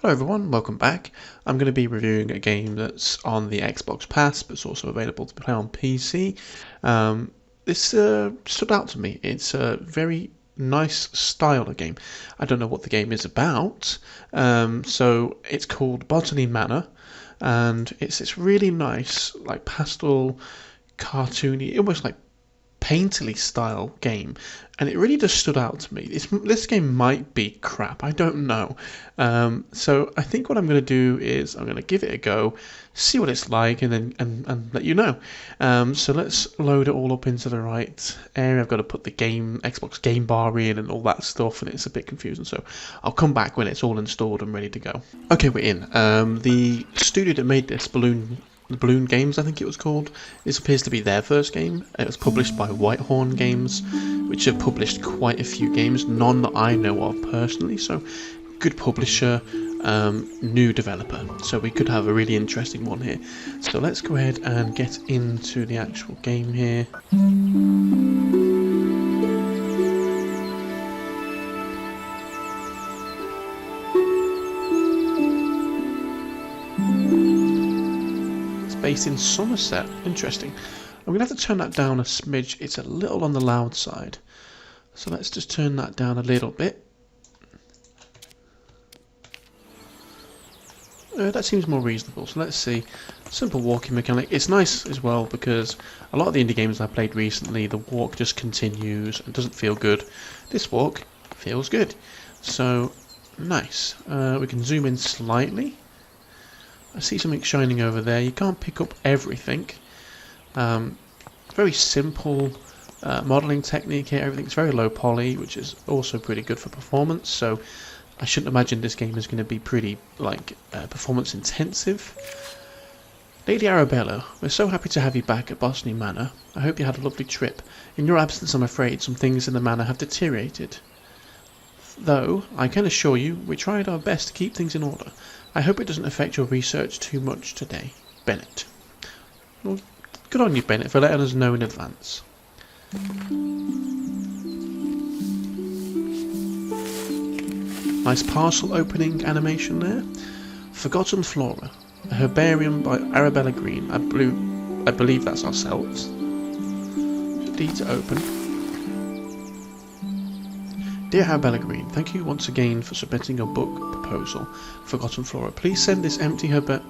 Hello everyone, welcome back. I'm going to be reviewing a game that's on the Xbox Pass, but it's also available to play on PC. This stood out to me. It's a very nice style of game. I don't know what the game is about, so it's called Botany Manor, and it's this really nice, like pastel, cartoony, almost like painterly style game, and it really just stood out to me. This game might be crap, I don't know. So I think what I'm going to do is I'm going to give it a go, see what it's like, and then and let you know. So let's load it all up into the right area. I've got to put the Xbox game bar in and all that stuff, and it's a bit confusing, so I'll come back when it's all installed and ready to go. Okay, we're in. The studio that made this, Balloon Games, I think it was called. This appears to be their first game. It was published by Whitehorn Games, which have published quite a few games, none that I know of personally, so good publisher, new developer, so we could have a really interesting one here. So let's go ahead and get into the actual game here. Based in Somerset. Interesting. I'm going to have to turn that down a smidge. It's a little on the loud side. So let's just turn that down a little bit. That seems more reasonable. So let's see. Simple walking mechanic. It's nice as well because a lot of the indie games I played recently, the walk just continues and doesn't feel good. This walk feels good. So nice. We can zoom in slightly. I see something shining over there. You can't pick up everything. Very simple modelling technique here. Everything's very low poly, which is also pretty good for performance. So I shouldn't imagine this game is going to be pretty performance intensive. Lady Arabella, we're so happy to have you back at Botany Manor. I hope you had a lovely trip. In your absence, I'm afraid some things in the manor have deteriorated. Though, I can assure you, we tried our best to keep things in order. I hope it doesn't affect your research too much today. Bennett. Well, good on you, Bennett, for letting us know in advance. Nice parcel opening animation there. Forgotten Flora. A herbarium by Arabella Green. I believe that's ourselves. D to open. Dear Arabella Green, thank you once again for submitting your book proposal, Forgotten Flora. Please send this empty herbarium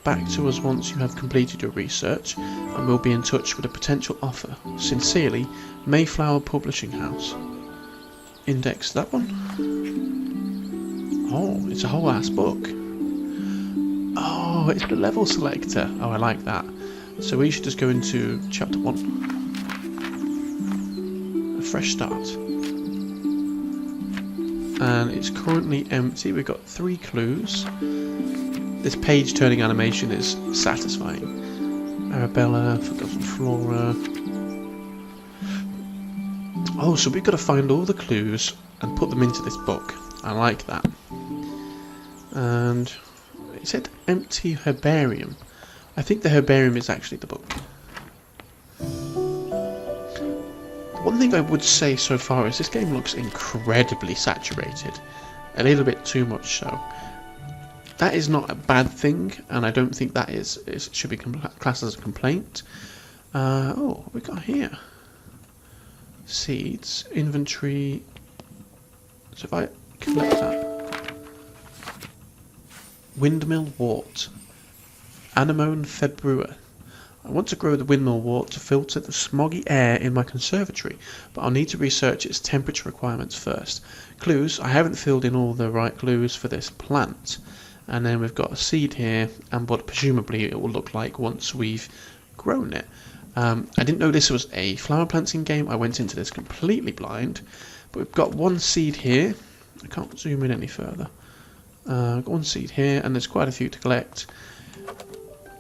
back to us once you have completed your research, and we'll be in touch with a potential offer. Sincerely, Mayflower Publishing House. Index that one. Oh, it's a whole ass book. Oh, it's the level selector. Oh, I like that. So we should just go into chapter 1. Fresh start, and it's currently empty. We've got 3 clues. This page turning animation is satisfying. Arabella, Forgotten Flora. Oh, so we've got to find all the clues and put them into this book. I like that. And it said empty herbarium. I think the herbarium is actually the book. One thing I would say so far is this game looks incredibly saturated, a little bit too much so. That is not a bad thing, and I don't think that should be classed as a complaint. Oh, what we got here? Seeds, inventory. So if I collect that, windmill wort, anemone februa. I want to grow the windmill wort to filter the smoggy air in my conservatory, but I'll need to research its temperature requirements first. Clues, I haven't filled in all the right clues for this plant. And then we've got a seed here, and what presumably it will look like once we've grown it. I didn't know this was a flower planting game. I went into this completely blind, but we've got 1 seed here. I can't zoom in any further. Got 1 seed here, and there's quite a few to collect.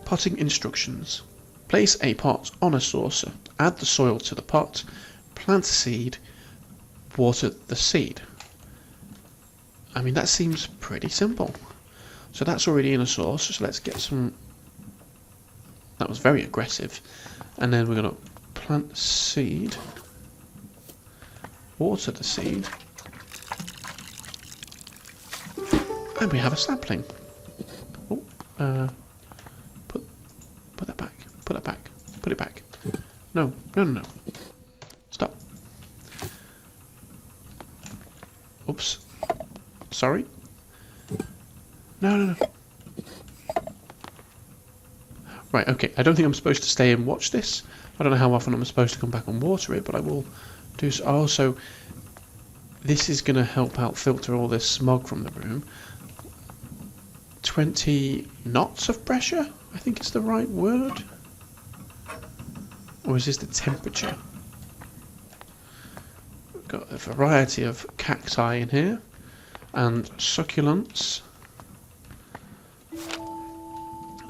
Potting instructions. Place a pot on a saucer, add the soil to the pot, plant a seed, water the seed. I mean, that seems pretty simple. So that's already in a saucer, so let's get some. That was very aggressive. And then we're going to plant the seed, water the seed, And we have a sapling. Oh, put that back. Put that back. Put it back. No, no, no, no. Stop. Oops. Sorry. No, no, no. Right, okay. I don't think I'm supposed to stay and watch this. I don't know how often I'm supposed to come back and water it, but I will do so. Also, this is going to help out filter all this smog from the room. 20 knots of pressure, I think is the right word. Or is this the temperature? We've got a variety of cacti in here, and succulents.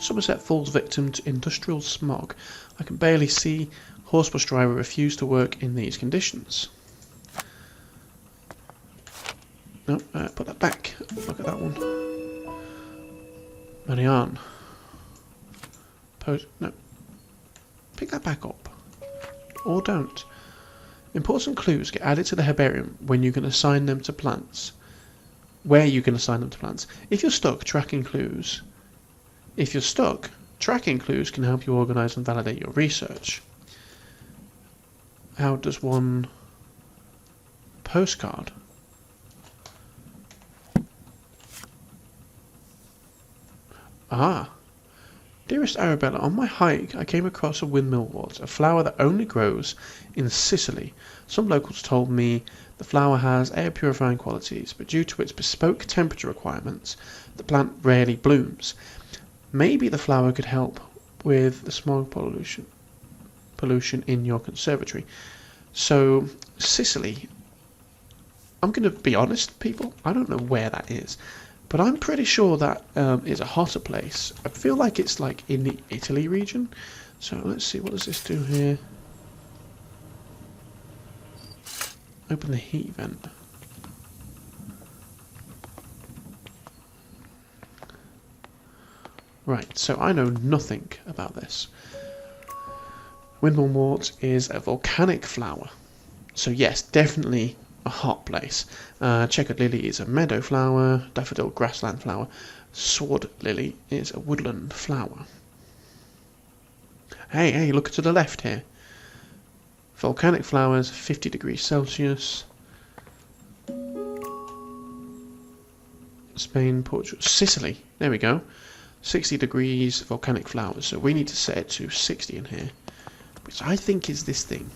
Somerset falls victim to industrial smog. I can barely see. Horsebus driver refused to work in these conditions. No, put that back. Look at that one. Marianne. No. Pick that back up. Or don't. Important clues get added to the herbarium when you can assign them to plants. Where you can assign them to plants. If you're stuck, tracking clues can help you organise and validate your research. How does one postcard? Ah. Dearest Arabella, on my hike I came across a windmill wort, a flower that only grows in Sicily. Some locals told me the flower has air purifying qualities, but due to its bespoke temperature requirements, the plant rarely blooms. Maybe the flower could help with the smog pollution in your conservatory. So, Sicily, I'm going to be honest, people, I don't know where that is. But I'm pretty sure that is a hotter place. I feel like it's like in the Italy region. So let's see, what does this do here? Open the heat vent. Right, so I know nothing about this. Windmill wort is a volcanic flower. So yes, definitely a hot place. Checkered lily is a meadow flower. Daffodil grassland flower. Sword lily is a woodland flower. Hey, look to the left here. Volcanic flowers, 50 degrees Celsius. Spain, Portugal, Sicily. There we go. 60 degrees volcanic flowers. So we need to set it to 60 in here, which I think is this thing.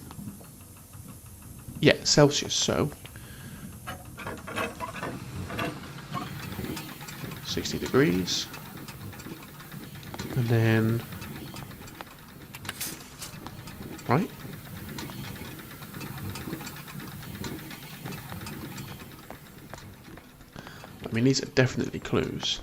Yeah, Celsius, so 60 degrees, and then, right, I mean these are definitely clues.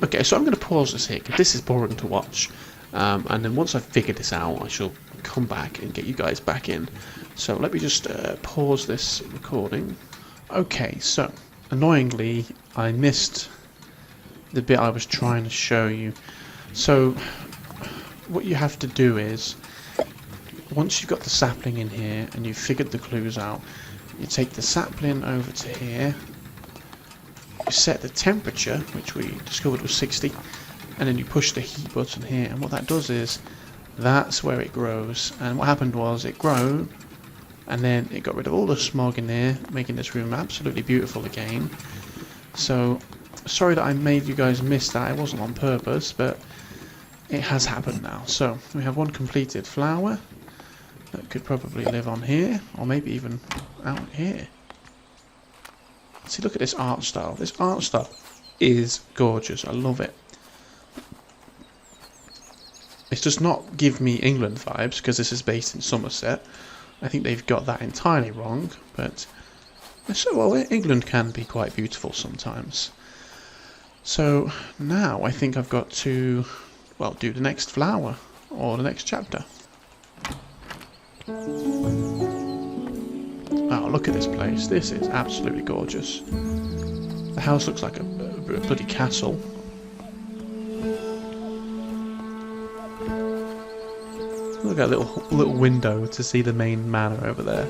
Okay, so I'm going to pause this here because this is boring to watch, and then once I've figured this out I shall come back and get you guys back in. So let me just pause this recording. Okay, so annoyingly I missed the bit I was trying to show you. So what you have to do is, once you've got the sapling in here and you've figured the clues out, you take the sapling over to here, you set the temperature, which we discovered was 60, and then you push the heat button here, and what that does is, that's where it grows. And what happened was it grew, and then it got rid of all the smog in there, making this room absolutely beautiful again. So, sorry that I made you guys miss that, it wasn't on purpose, but it has happened now. So, we have one completed flower that could probably live on here, or maybe even out here. See, look at this art style. This art style is gorgeous, I love it. It does not give me England vibes, because this is based in Somerset. I think they've got that entirely wrong, but so, well, England can be quite beautiful sometimes. So now I think I've got to, well, do the next flower, or the next chapter. Oh, look at this place. This is absolutely gorgeous. The house looks like a bloody castle. Look at a little window to see the main manor over there.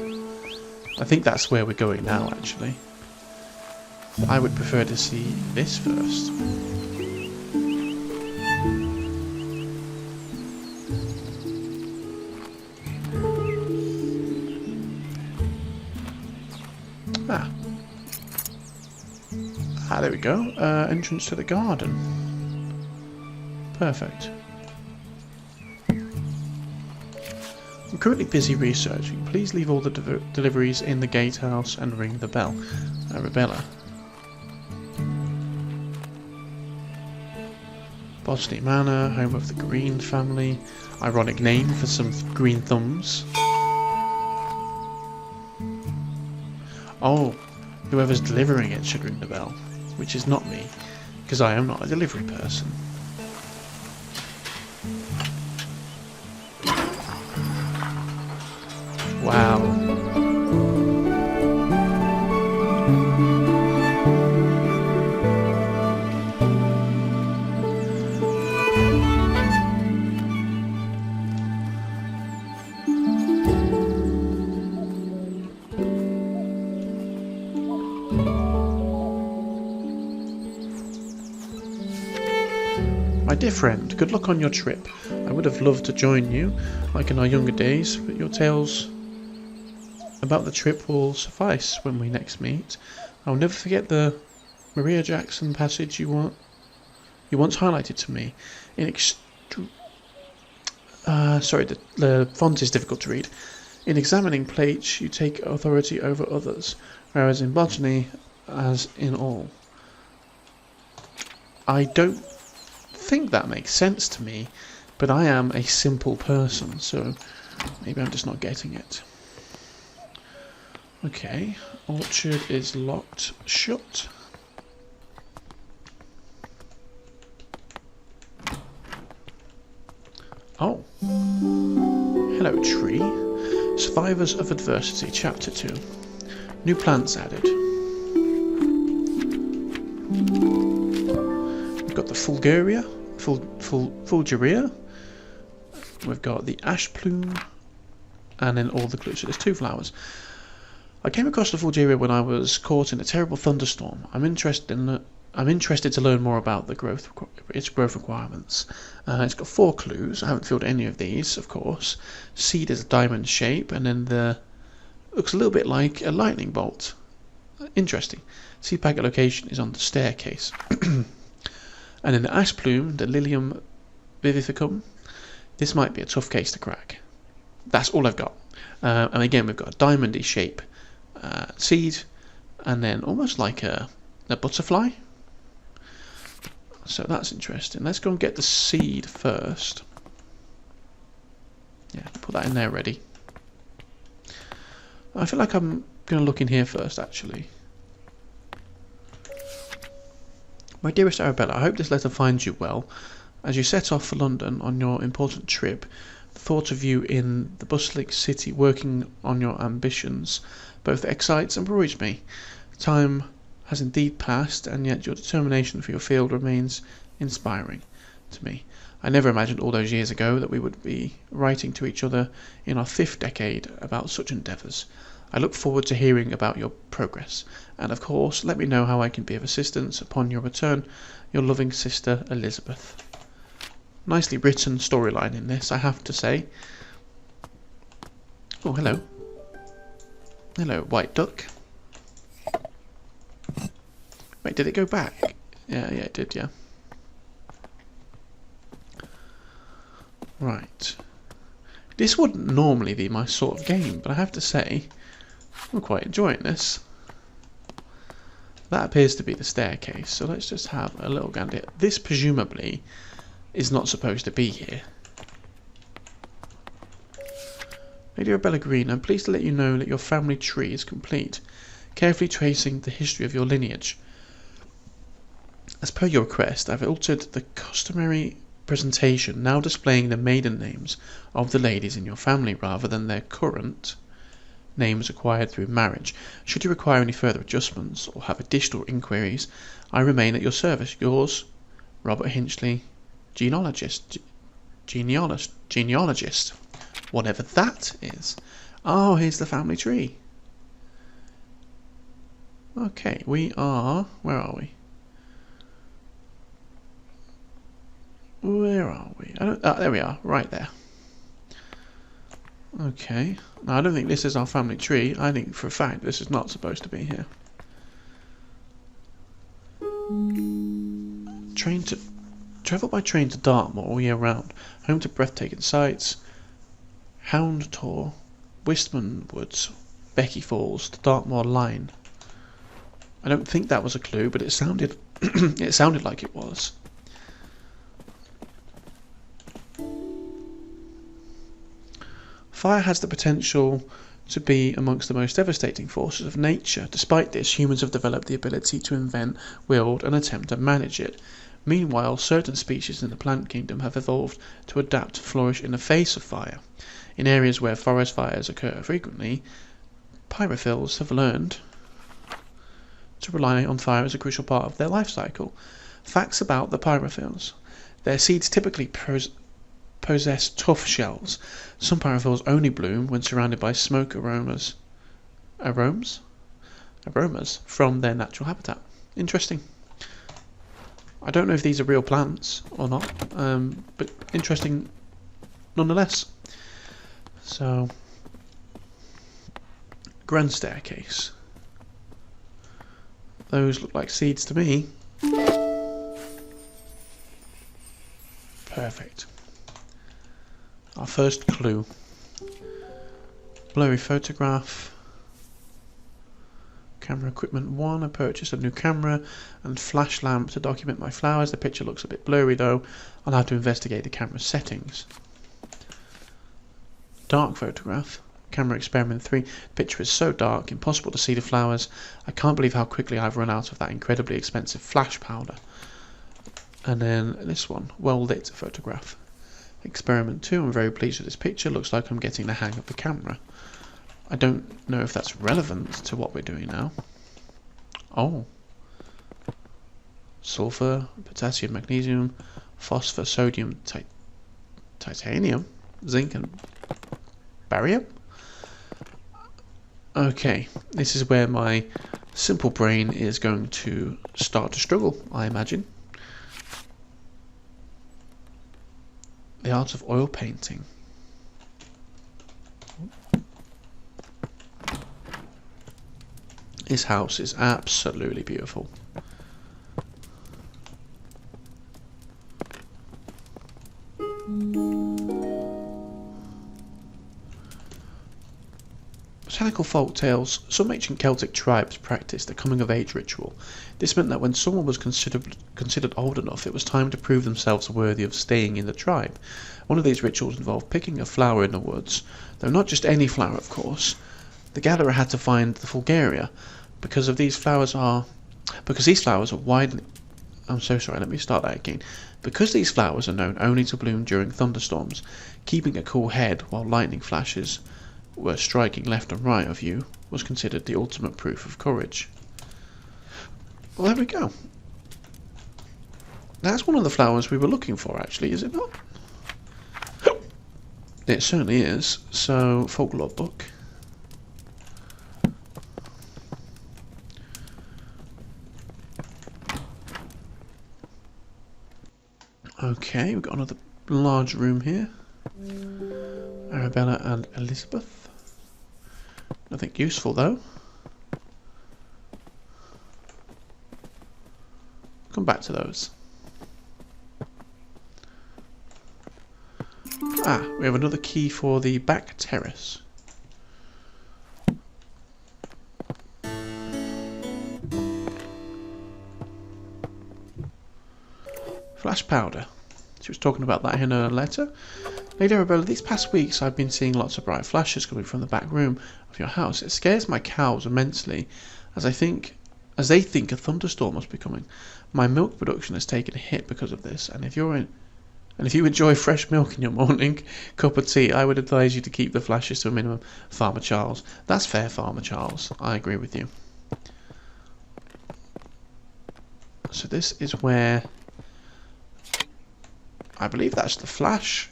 I think that's where we're going now, actually. I would prefer to see this first. There we go. Entrance to the garden. Perfect. I'm currently busy researching. Please leave all the deliveries in the gatehouse and ring the bell. Arabella. Botany Manor, home of the Green family. Ironic name for some green thumbs. Oh, whoever's delivering it should ring the bell, which is not me, because I am not a delivery person. Wow. My dear friend, good luck on your trip. I would have loved to join you, like in our younger days, but your tales about the trip will suffice when we next meet. I will never forget the Maria Jackson passage you once highlighted to me. Sorry, the font is difficult to read. In examining plates, you take authority over others, whereas in botany, as in all. I don't think that makes sense to me, but I am a simple person, so maybe I'm just not getting it. Okay, orchard is locked shut. Oh. Hello, tree. Survivors of Adversity, Chapter 2. New plants added. We've got the Fulguria. We've got the ash plume, and then all the clues. So there's 2 flowers. I came across the Fulguria when I was caught in a terrible thunderstorm. I'm interested to learn more about its growth requirements. It's got 4 clues. I haven't filled any of these, of course. Seed is a diamond shape, and then looks a little bit like a lightning bolt. Interesting. Seed packet location is on the staircase. And then the ash plume, the Lilium vivificum. This might be a tough case to crack. That's all I've got. And again, we've got a diamondy shape seed, and then almost like a butterfly. So that's interesting. Let's go and get the seed first. Yeah, put that in there ready. I feel like I'm going to look in here first, actually. My dearest Arabella, I hope this letter finds you well. As you set off for London on your important trip, the thought of you in the bustling city working on your ambitions both excites and worries me. Time has indeed passed, and yet your determination for your field remains inspiring to me. I never imagined all those years ago that we would be writing to each other in our 5th decade about such endeavours. I look forward to hearing about your progress, and of course let me know how I can be of assistance upon your return. Your loving sister, Elizabeth. Nicely written storyline in this, I have to say. Oh, hello. Hello, white duck. Wait, did it go back? Yeah, it did, yeah. Right. This wouldn't normally be my sort of game, but I have to say, I'm quite enjoying this. That appears to be the staircase, so let's just have a little gander. This presumably is not supposed to be here. Lady Arabella Green, I'm pleased to let you know that your family tree is complete, carefully tracing the history of your lineage. As per your request, I've altered the customary presentation, now displaying the maiden names of the ladies in your family rather than their current names acquired through marriage. Should you require any further adjustments or have additional inquiries, I remain at your service. Yours, Robert Hinchley, genealogist, whatever that is. Oh, here's the family tree. Okay, we are... Where are we? Where are we? There we are, right there. Okay. Now, I don't think this is our family tree. I think for a fact this is not supposed to be here. Travel by train to Dartmoor all year round. Home to breathtaking sights. Hound Tor, Wistman Woods, Becky Falls, the Dartmoor Line. I don't think that was a clue, but it sounded it sounded like it was. Fire has the potential to be amongst the most devastating forces of nature. Despite this, humans have developed the ability to invent, wield, and attempt to manage it. Meanwhile, certain species in the plant kingdom have evolved to adapt to flourish in the face of fire. In areas where forest fires occur frequently, pyrophils have learned to rely on fire as a crucial part of their life cycle. Facts about the pyrophils. Their seeds typically possess tough shells. Some pyrophils only bloom when surrounded by smoke aromas from their natural habitat. Interesting. I don't know if these are real plants or not, but interesting nonetheless. So, grand staircase. Those look like seeds to me. Perfect. Our first clue. Blurry photograph. Camera equipment 1. I purchased a new camera and flash lamp to document my flowers. The picture looks a bit blurry though. I'll have to investigate the camera settings. Dark photograph. Camera experiment 3. The picture is so dark, impossible to see the flowers. I can't believe how quickly I've run out of that incredibly expensive flash powder. And then this one, well lit photograph. Experiment 2. I'm very pleased with this picture. Looks like I'm getting the hang of the camera. I don't know if that's relevant to what we're doing now. Oh. Sulfur, potassium, magnesium, phosphor, sodium, titanium, zinc and barium. Okay, this is where my simple brain is going to start to struggle, I imagine. The art of oil painting. This house is absolutely beautiful. Botanical folk tales. Some ancient Celtic tribes practiced a coming-of-age ritual. This meant that when someone was considered old enough, it was time to prove themselves worthy of staying in the tribe. One of these rituals involved picking a flower in the woods, though not just any flower, of course. The gatherer had to find the Fulgaria, because these flowers are widely... I'm so sorry, let me start that again. Because these flowers are known only to bloom during thunderstorms, keeping a cool head while lightning flashes were striking left and right of you was considered the ultimate proof of courage. Well, there we go. That's one of the flowers we were looking for, actually, is it not? It certainly is. So, folklore book. Okay, we've got another large room here. Arabella and Elizabeth. Nothing useful though. Come back to those. Ah, we have another key for the back terrace. Flash powder. She was talking about that in her letter. Lady Arabella, these past weeks I've been seeing lots of bright flashes coming from the back room of your house. It scares my cows immensely, as they think a thunderstorm must be coming. My milk production has taken a hit because of this, and if you enjoy fresh milk in your morning cup of tea, I would advise you to keep the flashes to a minimum. Farmer Charles. That's fair, Farmer Charles. I agree with you. So this is where I believe that's the flash.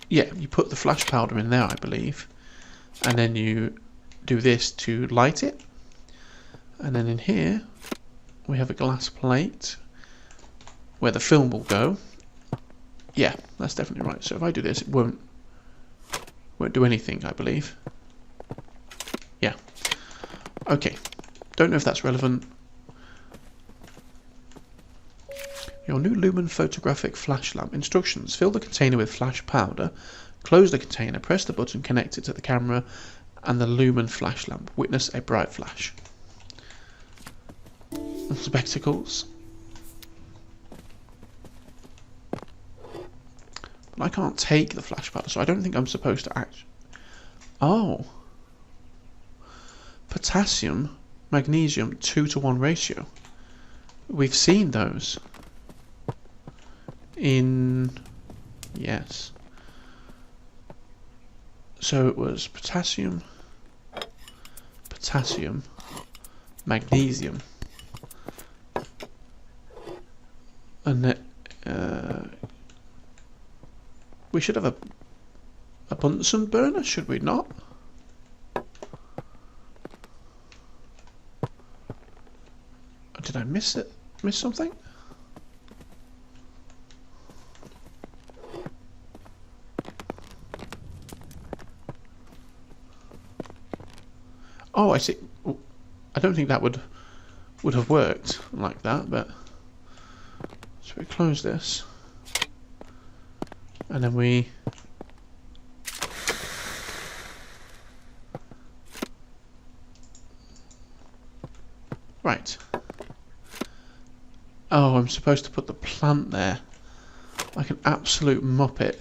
Yeah, you put the flash powder in there, I believe, and then you do this to light it. And then in here we have a glass plate where the film will go. Yeah, that's definitely right. So if I do this, it won't do anything, I believe. Yeah. Okay. Don't know if that's relevant. Your new Lumen photographic flash lamp. Instructions. Fill the container with flash powder. Close the container. Press the button. Connect it to the camera and the Lumen flash lamp. Witness a bright flash. Spectacles. But I can't take the flash powder, so I don't think I'm supposed to act. Oh. Potassium, magnesium, 2-to-1 ratio. We've seen those. Yes. So it was potassium, magnesium, and we should have a Bunsen burner, should we not? Did I miss it? Miss something? Oh, I see. I don't think that would have worked like that, but so we close this, and then we right. Oh, I'm supposed to put the plant there, like an absolute muppet.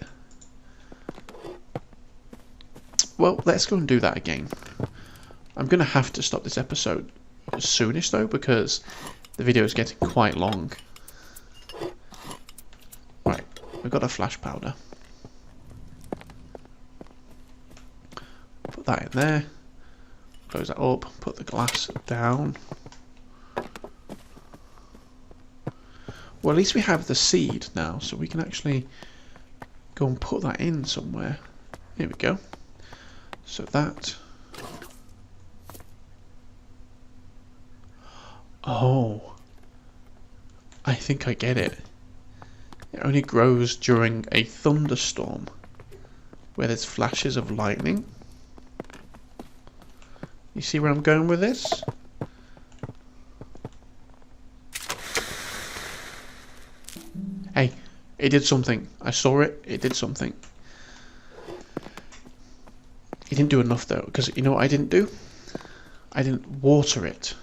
Well, let's go and do that again. I'm going to have to stop this episode soonish though, because the video is getting quite long. Right, we've got a flash powder. Put that in there. Close that up. Put the glass down. Well, at least we have the seed now, so we can actually go and put that in somewhere. Here we go. So that. Oh, I think I get it. It only grows during a thunderstorm where there's flashes of lightning. You see where I'm going with this? Hey, it did something. I saw it. It did something. It didn't do enough though, because you know what I didn't do? I didn't water it.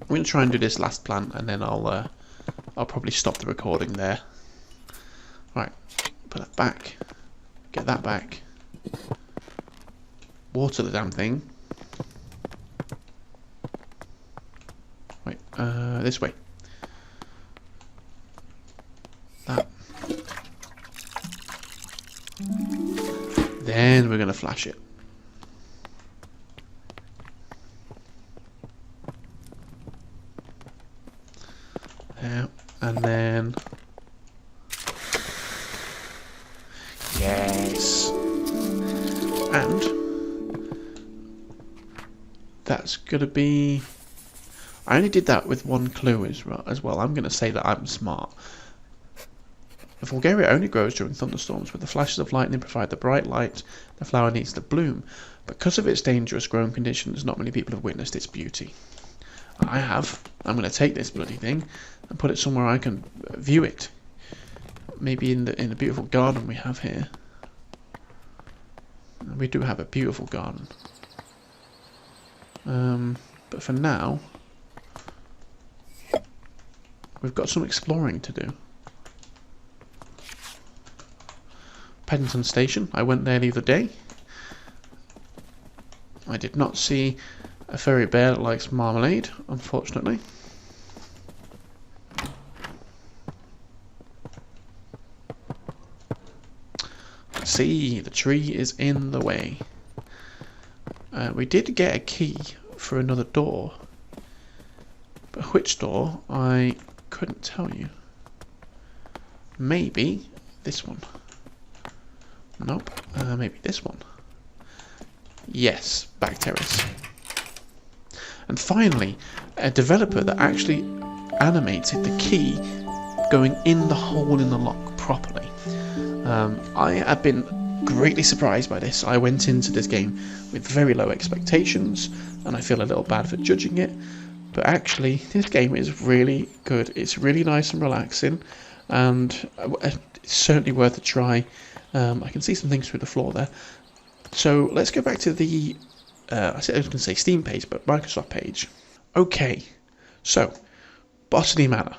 I'm going to try and do this last plant, and then I'll probably stop the recording there. Right, put that back. Get that back. Water the damn thing. Wait, this way. That. Then we're going to flash it. Yeah, and then yes, and that's gonna be. I only did that with one clue as well. I'm gonna say that I'm smart. The Bulgaria only grows during thunderstorms, where the flashes of lightning provide the bright light the flower needs to bloom. Because of its dangerous growing conditions, not many people have witnessed its beauty. I have. I'm going to take this bloody thing and put it somewhere I can view it. Maybe in the beautiful garden we have here. We do have a beautiful garden. But for now, we've got some exploring to do. Paddington Station. I went there the other day. I did not see a furry bear that likes marmalade, unfortunately. See, the tree is in the way. We did get a key for another door, but which door I couldn't tell you. Maybe this one. Nope. Maybe this one. Yes, back terrace. And finally, a developer that actually animated the key going in the hole in the lock properly. I have been greatly surprised by this. I went into this game with very low expectations, and I feel a little bad for judging it. But actually, this game is really good. It's really nice and relaxing, and it's certainly worth a try. I can see some things through the floor there. So let's go back to the, I was going to say Steam page, but Microsoft page. Okay, so Botany Manor.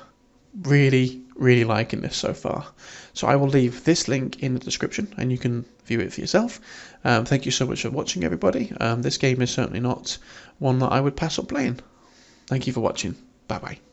Really, really liking this so far. So I will leave this link in the description and you can view it for yourself. Thank you so much for watching, everybody. This game is certainly not one that I would pass up playing. Thank you for watching. Bye bye.